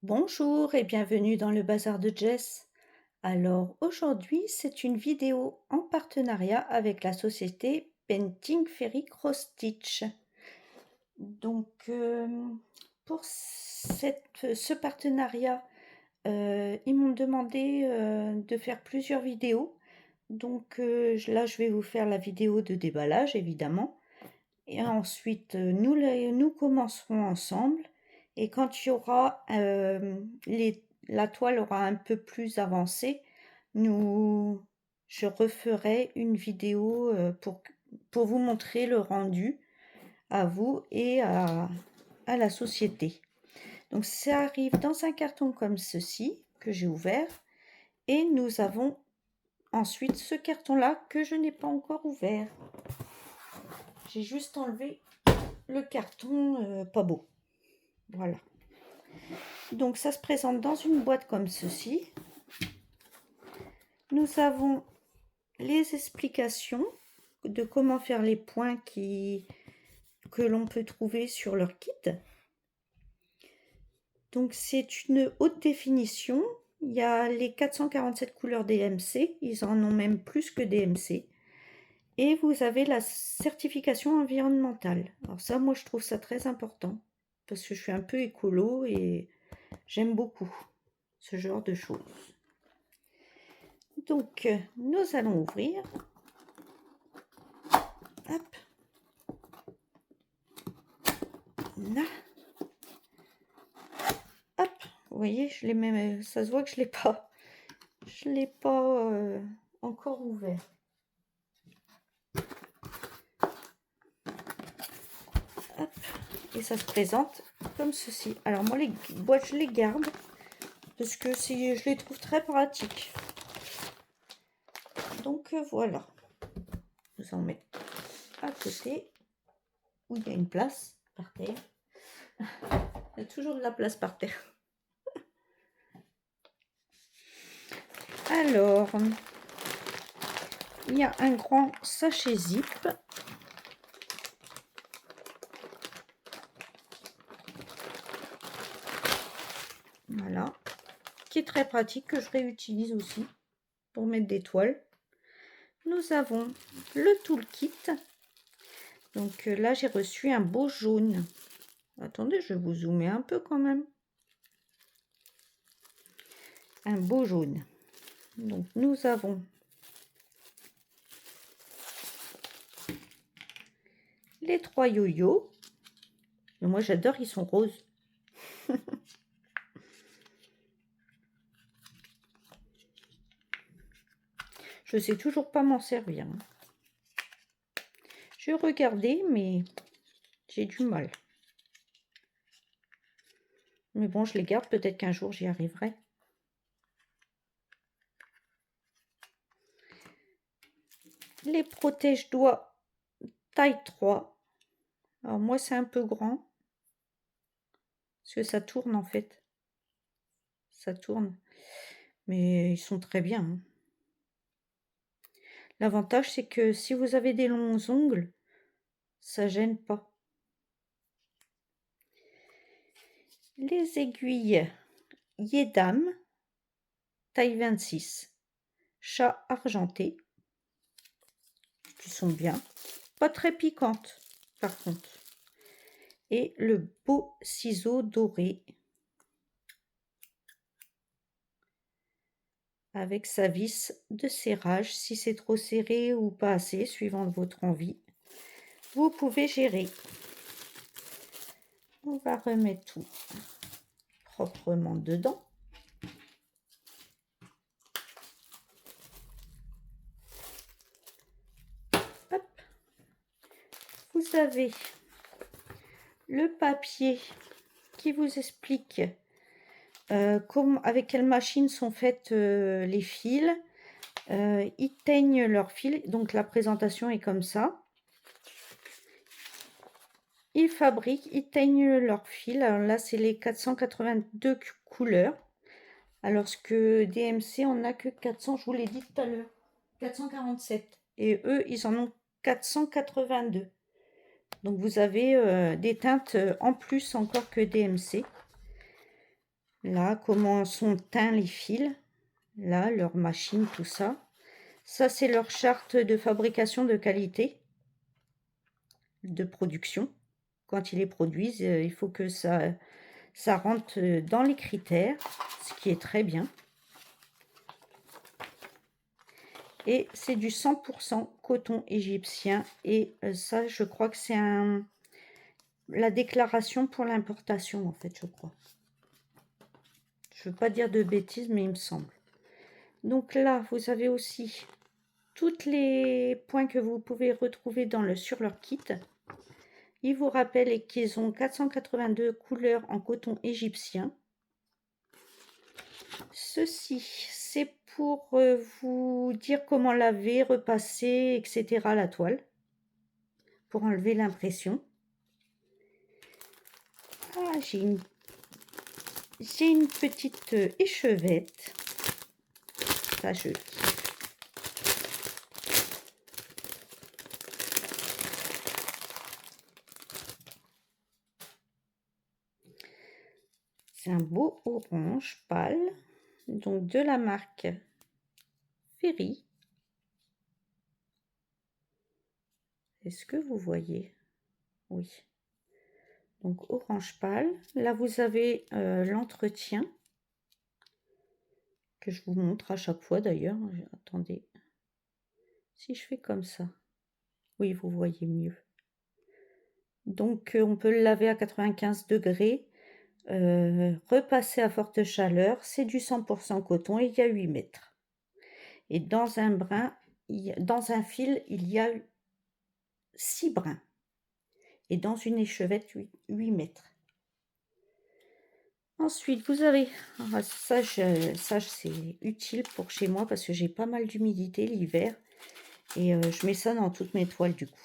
Bonjour et bienvenue dans le bazar de Jess. Alors aujourd'hui, c'est une vidéo en partenariat avec la société Painting Fairy Cross Stitch. Donc pour ce partenariat, ils m'ont demandé de faire plusieurs vidéos. Donc là, je vais vous faire la vidéo de déballage évidemment. Et ensuite, nous commencerons ensemble. Et quand il y aura, la toile aura un peu plus avancé, je referai une vidéo pour vous montrer le rendu à vous et à la société. Donc ça arrive dans un carton comme ceci, que j'ai ouvert. Et nous avons ensuite ce carton-là que je n'ai pas encore ouvert. J'ai juste enlevé le carton pas beau. Voilà. Donc ça se présente dans une boîte comme ceci. Nous avons les explications de comment faire les points que l'on peut trouver sur leur kit. Donc c'est une haute définition. Il y a les 447 couleurs DMC. Ils en ont même plus que DMC. Et vous avez la certification environnementale. Alors ça, moi, je trouve ça très important. Parce que je suis un peu écolo et j'aime beaucoup ce genre de choses. Donc, nous allons ouvrir. Hop. Là. Hop. Vous voyez, je l'ai même, ça se voit que je l'ai pas encore ouvert. Hop. Et ça se présente comme ceci. Alors moi, les boîtes, je les garde parce que je les trouve très pratiques. Donc voilà. Nous en mettons à côté où il y a une place par terre. Il y a toujours de la place par terre. Alors, il y a un grand sachet zip. Voilà. Qui est très pratique, que je réutilise aussi pour mettre des toiles. Nous avons le toolkit. Donc là, j'ai reçu un beau jaune. Attendez, je vais vous zoomer un peu quand même. Un beau jaune. Donc nous avons les 3 yo-yo. Moi j'adore, ils sont roses. Je sais toujours pas m'en servir. J'ai regardé, mais j'ai du mal. Mais bon, je les garde, peut-être qu'un jour j'y arriverai. Les protège-doigts taille 3. Alors moi c'est un peu grand. Parce que ça tourne en fait. Ça tourne. Mais ils sont très bien. Hein. L'avantage c'est que si vous avez des longs ongles, ça gêne pas. Les aiguilles Yedam, taille 26. Chat argenté. Qui sont bien. Pas très piquantes par contre. Et le beau ciseau doré. Avec sa vis de serrage, si c'est trop serré ou pas assez, suivant votre envie. Vous pouvez gérer. On va remettre tout proprement dedans. Hop. Vous avez le papier qui vous explique avec quelle machine sont faites les fils. Ils teignent leurs fils, donc la présentation est comme ça. Ils fabriquent, ils teignent leurs fils. Alors là, c'est les 482 couleurs. Alors que DMC, on n'a que 400, je vous l'ai dit tout à l'heure, 447. Et eux, ils en ont 482. Donc vous avez des teintes en plus encore que DMC. Là, comment sont teints les fils. Là, leur machine, tout ça. Ça, c'est leur charte de fabrication de qualité, de production. Quand ils les produisent, il faut que ça rentre dans les critères, ce qui est très bien. Et c'est du 100% coton égyptien. Et ça, je crois que c'est la déclaration pour l'importation, en fait, je crois. Je ne veux pas dire de bêtises, mais il me semble. Donc là, vous avez aussi tous les points que vous pouvez retrouver sur leur kit. Ils vous rappellent qu'ils ont 482 couleurs en coton égyptien. Ceci, c'est pour vous dire comment laver, repasser, etc. la toile, pour enlever l'impression. Ah, j'ai une petite échevette. Ça, je kiffe. C'est un beau orange pâle, donc de la marque Ferry. Est-ce que vous voyez? Oui. Donc orange pâle. Là, vous avez l'entretien que je vous montre à chaque fois d'ailleurs. Attendez. Si je fais comme ça. Oui, vous voyez mieux. Donc, on peut le laver à 95 degrés, repasser à forte chaleur. C'est du 100% coton et il y a 8 mètres. Et dans un fil, il y a 6 brins. Et dans une échevette, 8 mètres. Ensuite, vous avez, ça c'est utile pour chez moi parce que j'ai pas mal d'humidité l'hiver. Et je mets ça dans toutes mes toiles du coup.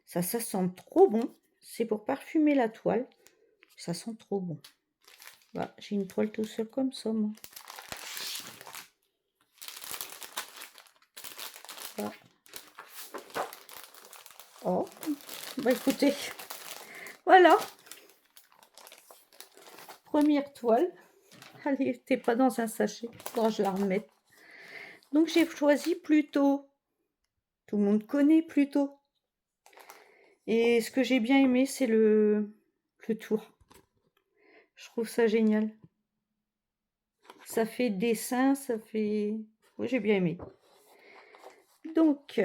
Ça sent trop bon. C'est pour parfumer la toile. Ça sent trop bon. Bah, j'ai une toile tout seul comme ça, moi. Voilà. Oh, bah écoutez, voilà. Première toile. Elle n'était pas dans un sachet. Faudra que je la remette. Donc j'ai choisi Pluto. Tout le monde connaît Pluto. Et ce que j'ai bien aimé, c'est le tour. Je trouve ça génial. Ça fait dessin, ça fait... Oui, j'ai bien aimé. Donc,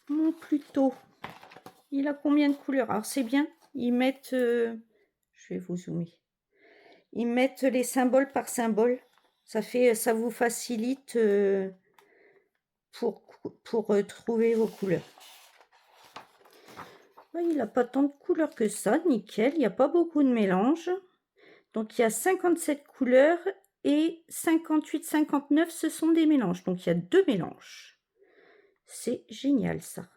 mon Pluto, il a combien de couleurs? Alors, c'est bien, ils mettent... je vais vous zoomer. Ils mettent les symboles par symbole. Ça vous facilite pour trouver vos couleurs. Il n'a pas tant de couleurs que ça, nickel. Il n'y a pas beaucoup de mélange. Donc, il y a 57 couleurs et 58, 59, ce sont des mélanges. Donc, il y a 2 mélanges. C'est génial, ça.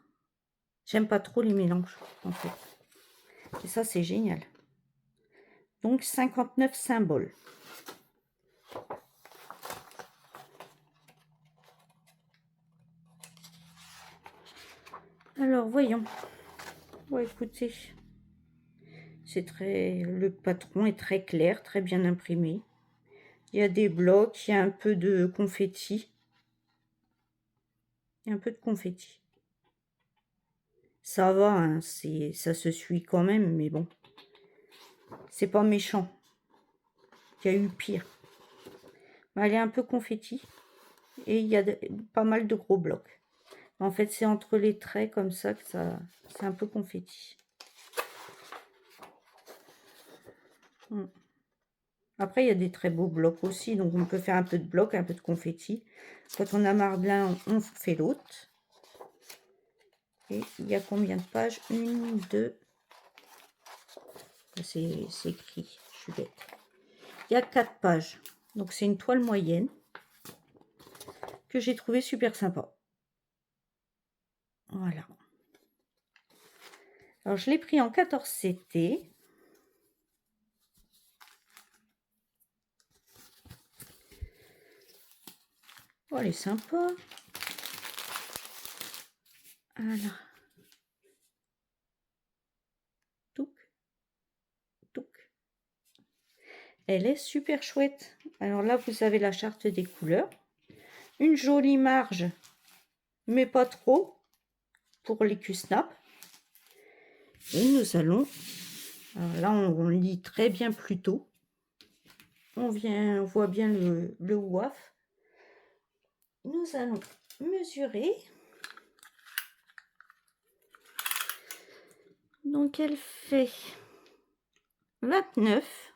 J'aime pas trop les mélanges, en fait. Et ça, c'est génial. Donc, 59 symboles. Alors, voyons. Bon, écoutez. Le patron est très clair, très bien imprimé. Il y a des blocs, il y a un peu de confetti. Il y a un peu de confetti. Ça va, hein, ça se suit quand même, mais bon. C'est pas méchant. Il y a eu pire. Elle est un peu confetti. Et il y a pas mal de gros blocs. En fait, c'est entre les traits comme ça que c'est un peu confetti. Après, il y a des très beaux blocs aussi. Donc, on peut faire un peu de blocs, un peu de confetti. Quand on a marre de l'un, on fait l'autre. Et il y a combien de pages? 1, 2. C'est écrit, je suis bête. Il y a 4 pages. Donc, c'est une toile moyenne que j'ai trouvé super sympa. Voilà. Alors, je l'ai pris en 14 CT. Oh, elle est sympa. Voilà. Touc. Touc. Elle est super chouette. Alors là, vous avez la charte des couleurs. Une jolie marge, mais pas trop, pour les Q-Snap. Et nous allons... Alors là, on lit très bien plus tôt. On voit bien le WAF. Nous allons mesurer. Donc elle fait 29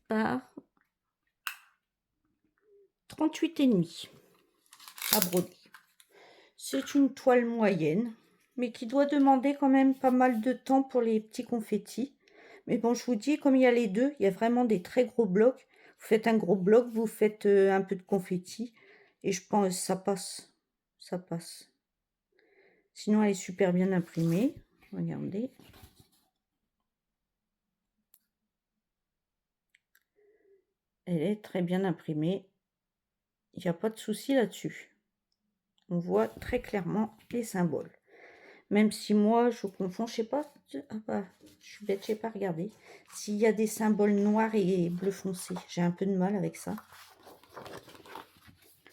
par 38,5 à broder. C'est une toile moyenne, mais qui doit demander quand même pas mal de temps pour les petits confettis. Mais bon, je vous dis, comme il y a les deux, il y a vraiment des très gros blocs. Vous faites un gros bloc, vous faites un peu de confetti, et je pense que ça passe. Ça passe. Sinon, elle est super bien imprimée. Regardez. Elle est très bien imprimée. Il n'y a pas de souci là-dessus. On voit très clairement les symboles. Même si moi, je confonds, je sais pas. Ah bah, je suis bête, j'ai pas regardé. S'il y a des symboles noirs et bleu foncé, j'ai un peu de mal avec ça.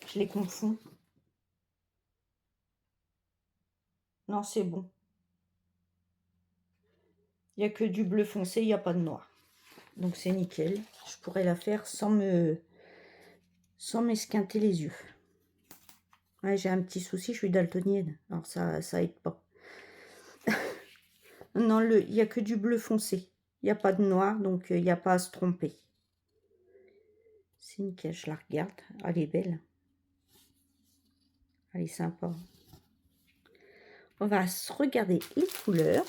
Je les confonds. Non, c'est bon. Il n'y a que du bleu foncé, il n'y a pas de noir. Donc c'est nickel. Je pourrais la faire sans m'esquinter les yeux. Ouais, j'ai un petit souci, je suis daltonienne. Alors ça aide pas. Non, il n'y a que du bleu foncé. Il n'y a pas de noir, donc il n'y a pas à se tromper. C'est nickel, je la regarde. Elle est belle. Elle est sympa. On va se regarder les couleurs.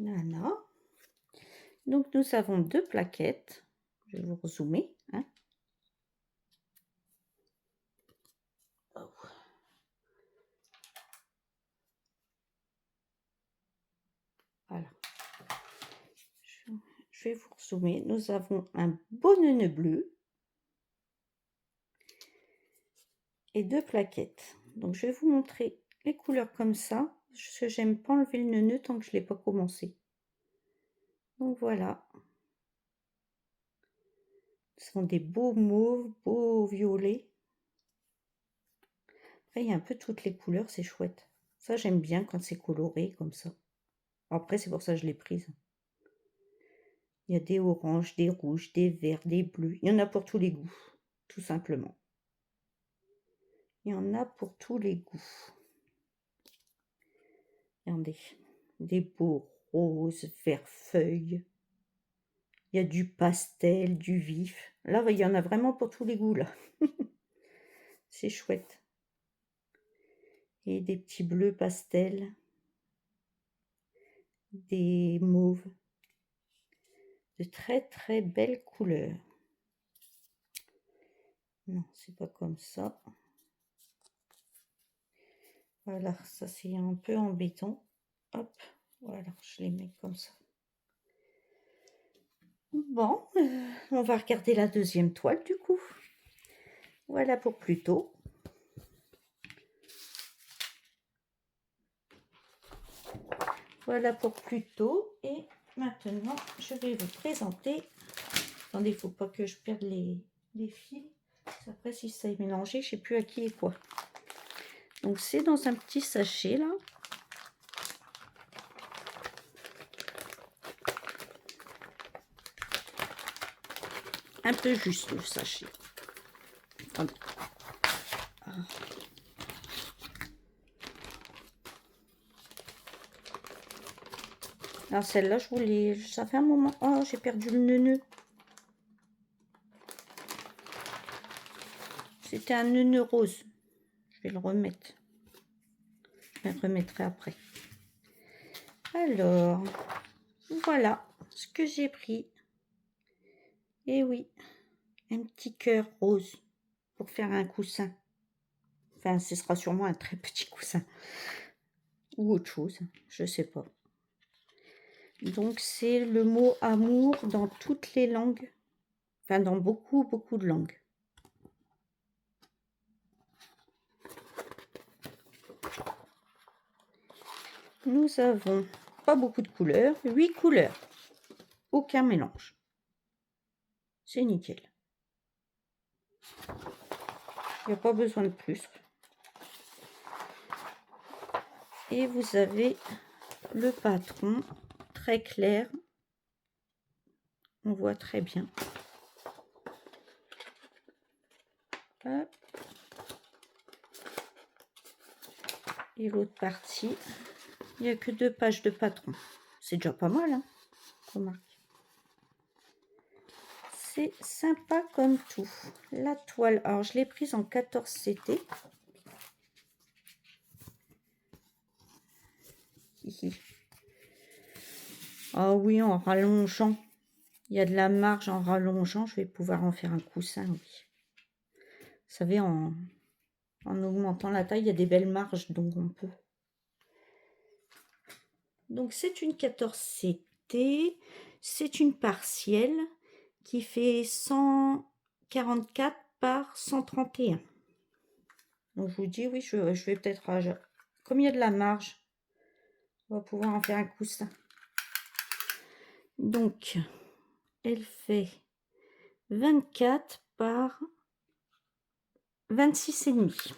Voilà. Donc nous avons deux plaquettes. Je vais vous rezoomer. Hein. Oh. Voilà. Je vais vous rezoomer. Nous avons un beau nœud bleu et deux plaquettes. Donc je vais vous montrer les couleurs comme ça. Parce que j'aime pas enlever le nœud tant que je ne l'ai pas commencé. Donc voilà. Ce sont des beaux mauves, beaux violets. Après, il y a un peu toutes les couleurs, c'est chouette. Ça, j'aime bien quand c'est coloré comme ça. Après, c'est pour ça que je l'ai prise. Il y a des oranges, des rouges, des verts, des bleus. Il y en a pour tous les goûts, tout simplement. Il y en a pour tous les goûts. Regardez, des beaux roses, vert feuilles. Il y a du pastel, du vif. Là, il y en a vraiment pour tous les goûts, là. C'est chouette. Et des petits bleus pastel. Des mauves. De très très belles couleurs. Non, c'est pas comme ça. Voilà, ça c'est un peu embêtant. Hop, voilà, je les mets comme ça. Bon, on va regarder la deuxième toile du coup. Voilà pour plus tôt. Voilà pour plus tôt. Et maintenant, je vais vous présenter. Attendez, il ne faut pas que je perde les fils. Après, si ça est mélangé, je ne sais plus à qui et quoi. Donc, c'est dans un petit sachet là. Un peu juste le sachet. Attendez. Ah. Alors celle-là, je voulais... Ça fait un moment... Oh, j'ai perdu le nœud. C'était un nœud rose. Je vais le remettre. Je le remettrai après. Alors, voilà ce que j'ai pris. Et oui, un petit cœur rose pour faire un coussin. Enfin, ce sera sûrement un très petit coussin. Ou autre chose, je sais pas. Donc, c'est le mot amour dans toutes les langues. Enfin, dans beaucoup, beaucoup de langues. nous avons pas beaucoup de couleurs, 8 couleurs, aucun mélange. C'est nickel. Il n'y a pas besoin de plus. Et vous avez le patron très clair. On voit très bien. Hop. Et l'autre partie, il n'y a que 2 pages de patron. C'est déjà pas mal, hein, remarque. C'est sympa comme tout. La toile, alors je l'ai prise en 14 CT. Ah oui, en rallongeant. Il y a de la marge en rallongeant. Je vais pouvoir en faire un coussin, oui. Vous savez, en augmentant la taille, il y a des belles marges, donc on peut. Donc c'est une 14 CT. C'est une partielle qui fait 144 par 131. Donc je vous dis, oui, je vais peut-être... Comme il y a de la marge, on va pouvoir en faire un coussin. Donc, elle fait 24 par 26,5.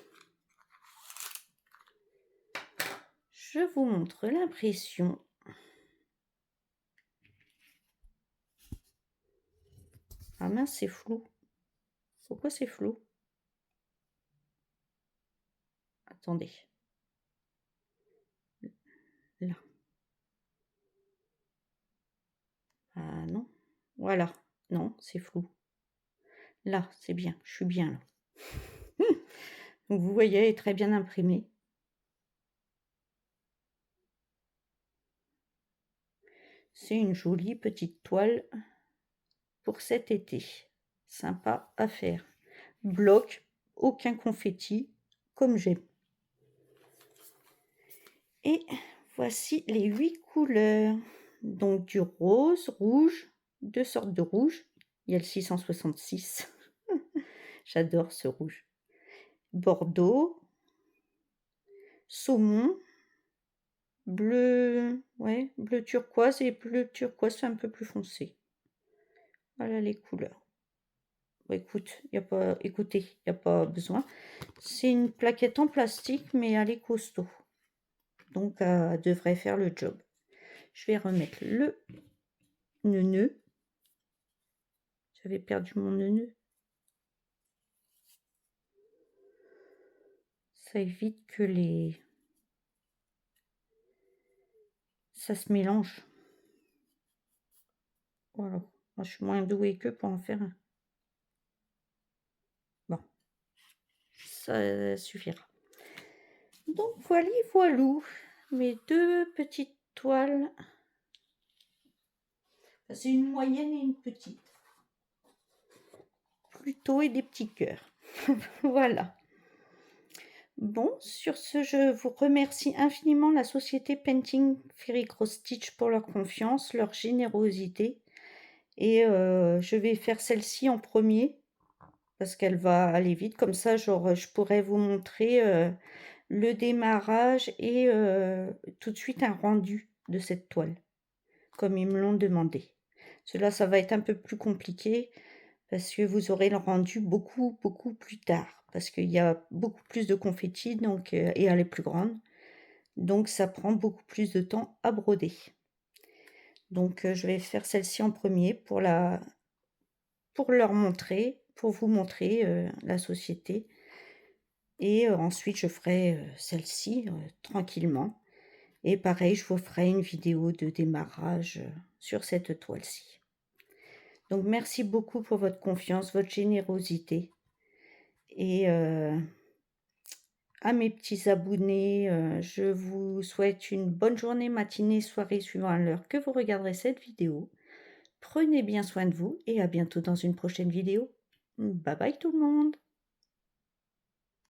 Je vous montre l'impression. Ah mince, c'est flou. Pourquoi c'est flou? Attendez. Là. Ah non. Voilà. Non, c'est flou. Là, c'est bien. Je suis bien là. Donc vous voyez, elle est très bien imprimée. C'est une jolie petite toile pour cet été. Sympa à faire. Bloc, aucun confetti, comme j'aime. Et voici les 8 couleurs. Donc du rose, rouge, 2 sortes de rouge. Il y a le 666. J'adore ce rouge. Bordeaux, saumon, bleu, ouais, bleu turquoise et bleu turquoise un peu plus foncé. Voilà les couleurs. Bon, écoutez, il n'y a pas besoin. C'est une plaquette en plastique, mais elle est costaud. Donc, elle devrait faire le job. Je vais remettre le nœud. J'avais perdu mon nœud. Ça évite que ça se mélange. Voilà. Moi, je suis moins douée qu'eux pour en faire un. Bon. Ça suffira. Donc, voilou. Mes 2 petites toiles. C'est une moyenne et une petite. Plutôt et des petits cœurs. Voilà. Bon, sur ce, je vous remercie infiniment la société Painting Fairy Cross Stitch pour leur confiance, leur générosité. Et je vais faire celle-ci en premier parce qu'elle va aller vite. Comme ça, genre, je pourrais vous montrer le démarrage et tout de suite un rendu de cette toile, comme ils me l'ont demandé. Cela, ça va être un peu plus compliqué parce que vous aurez le rendu beaucoup plus tard. Parce qu'il y a beaucoup plus de confetti, donc, et elle est plus grande. Donc ça prend beaucoup plus de temps à broder. Donc je vais faire celle-ci en premier pour leur montrer, pour vous montrer la société. Et ensuite je ferai celle-ci tranquillement. Et pareil, je vous ferai une vidéo de démarrage sur cette toile-ci. Donc merci beaucoup pour votre confiance, votre générosité. Et à mes petits abonnés, je vous souhaite une bonne journée, matinée, soirée, suivant l'heure que vous regarderez cette vidéo. Prenez bien soin de vous et à bientôt dans une prochaine vidéo. Bye bye tout le monde!